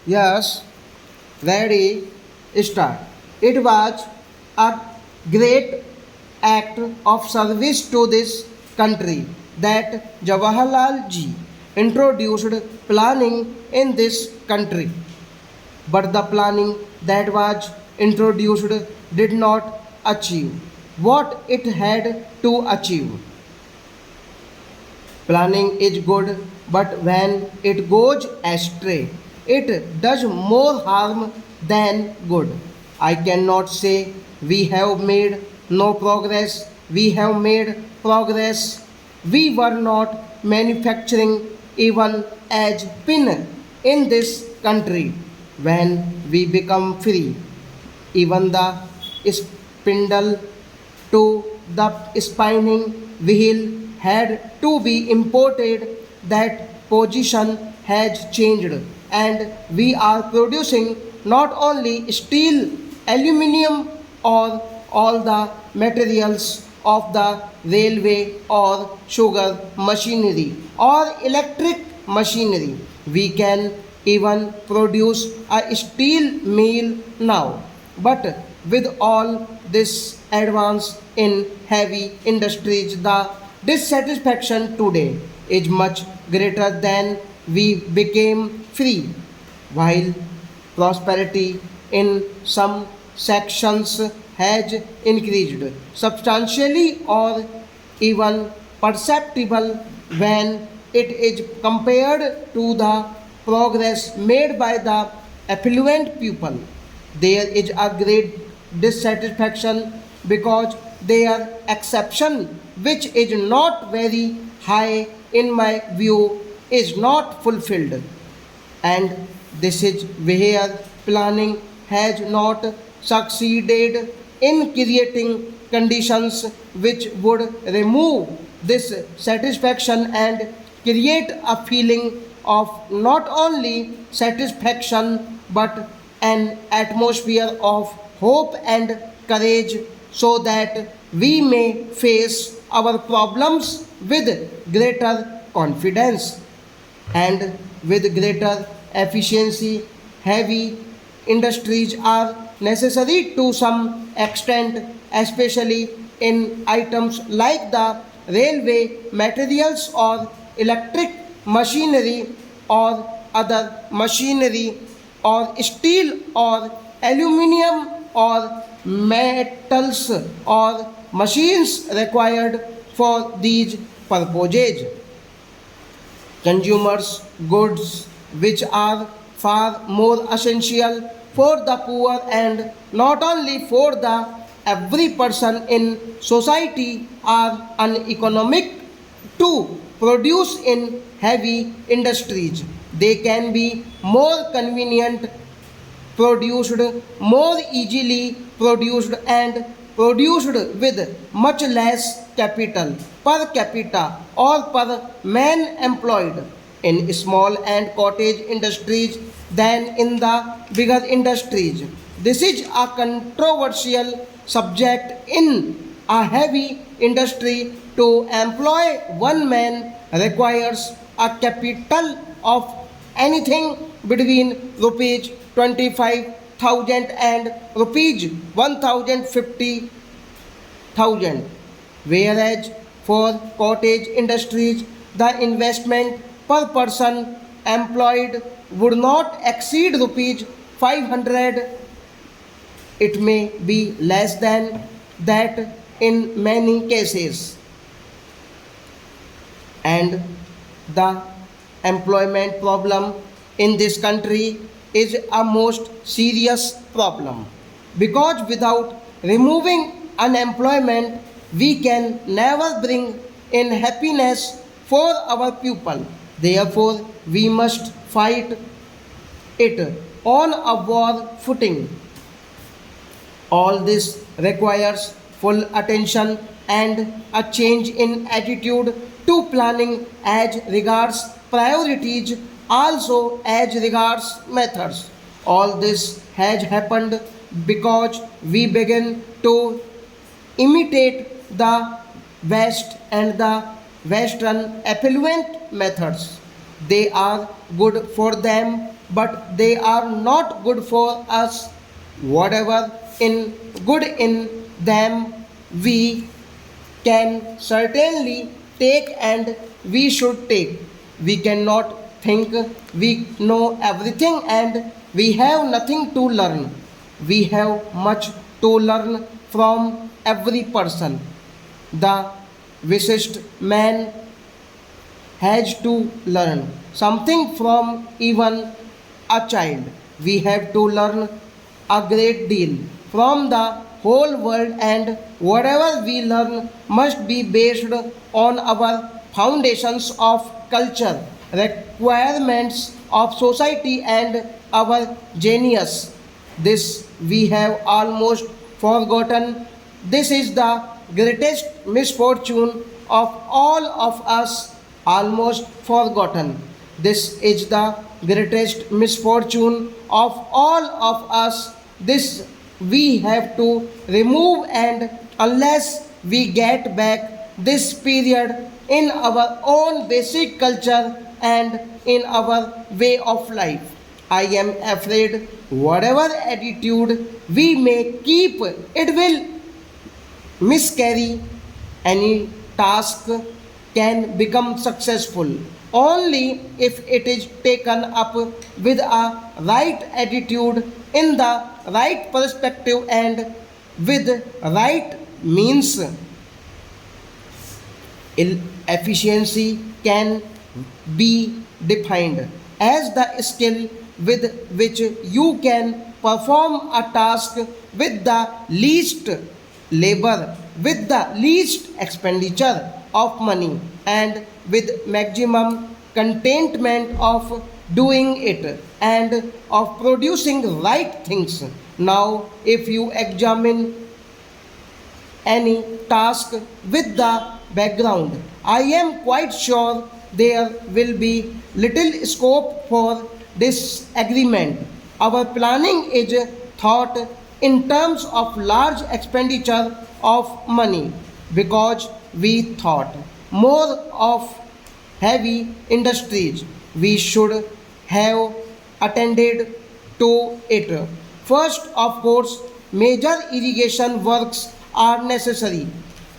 Yes, ready, start. It was a great act of service to this country that Jawaharlal ji introduced planning in this country. But the planning that was introduced did not achieve what it had to achieve. Planning is good, but when it goes astray, it does more harm than good. I cannot say we have made no progress, we have made progress. We were not manufacturing even as pin in this country when we become free. Even the spindle to the spinning wheel had to be imported. That position has changed, and we are producing not only steel, aluminium, or all the materials of the railway or sugar machinery or electric machinery. We can even produce a steel mill now. But with all this advance in heavy industries, the dissatisfaction today is much greater than we became free. While prosperity in some sections has increased substantially or even perceptible when it is compared to the progress made by the affluent people. There is a great dissatisfaction because their exception, which is not very high in my view, is not fulfilled. And this is where planning has not succeeded in creating conditions which would remove this satisfaction and create a feeling of not only satisfaction but an atmosphere of hope and courage, so that we may face our problems with greater confidence and with greater efficiency. Heavy industries are necessary to some extent, especially in items like the railway materials or electric machinery or other machinery or steel or aluminium or metals or machines required for these purposes. Consumers goods which are far more essential for the poor and not only for the every person in society are uneconomic to produce in heavy industries. They can be more convenient produced, more easily produced, and produced with much less capital per capita or per man employed in small and cottage industries than in the bigger industries. This is a controversial subject. In a heavy industry, to employ one man requires a capital of anything between rupees 25,000 and rupees 1,50,000, whereas for cottage industries the investment per person employed would not exceed rupees 500. It may be less than that in many cases. And the employment problem in this country is a most serious problem, because without removing unemployment we can never bring in happiness for our people. Therefore we must fight it on a war footing. All this requires full attention and a change in attitude to planning as regards priorities, also as regards methods. All this has happened because we began to imitate the West and the Western affluent methods. They are good for them, but they are not good for us. Whatever in good in them we can certainly take and we should take. We cannot think we know everything and we have nothing to learn. We have much to learn from every person. The wisest man has to learn something from even a child. We have to learn a great deal from the whole world, and whatever we learn must be based on our foundations of culture, requirements of society, and our genius. This we have almost forgotten. This is the greatest misfortune of all of us, almost forgotten. This is the greatest misfortune of all of us. This we have to remove, and unless we get back this period in our own basic culture and in our way of life, I am afraid whatever attitude we may keep, it will miscarry. Any task can become successful only if it is taken up with a right attitude, in the right perspective, and with right means. Efficiency can be defined as the skill with which you can perform a task with the least labor, with the least expenditure of money, and with maximum contentment of doing it and of producing right things. Now, if you examine any task with the background, I am quite sure there will be little scope for disagreement. Our planning is thought in terms of large expenditure of money because we thought more of heavy industries. We should have attended to it. First, of course, major irrigation works are necessary.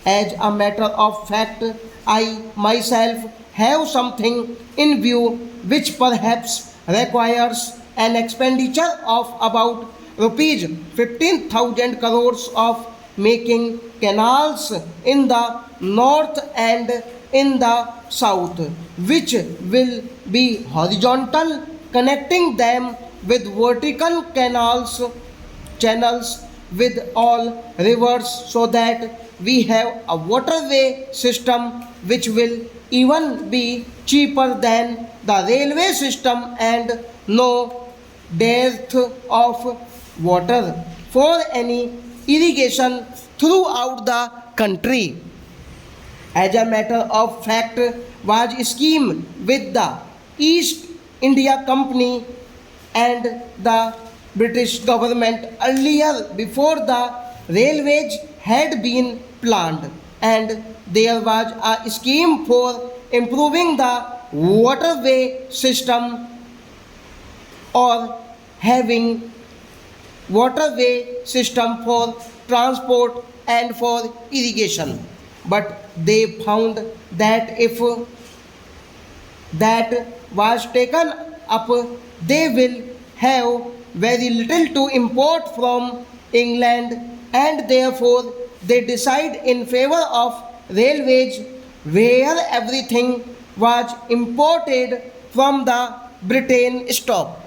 As a matter of fact, I myself have something in view which perhaps requires an expenditure of about rupees 15,000 crores of making canals in the north and in the south, which will be horizontal, connecting them with vertical canals, channels with all rivers, so that we have a waterway system which will even be cheaper than the railway system, and no dearth of water for any irrigation throughout the country. As a matter of fact, was a scheme with the East India Company and the British government earlier, before the railways had been planned, and there was a scheme for improving the waterway system or having waterway system for transport and for irrigation. But they found that if that was taken up, they will have very little to import from England, and therefore they decide in favor of railways, where everything was imported from the Britain. Stop.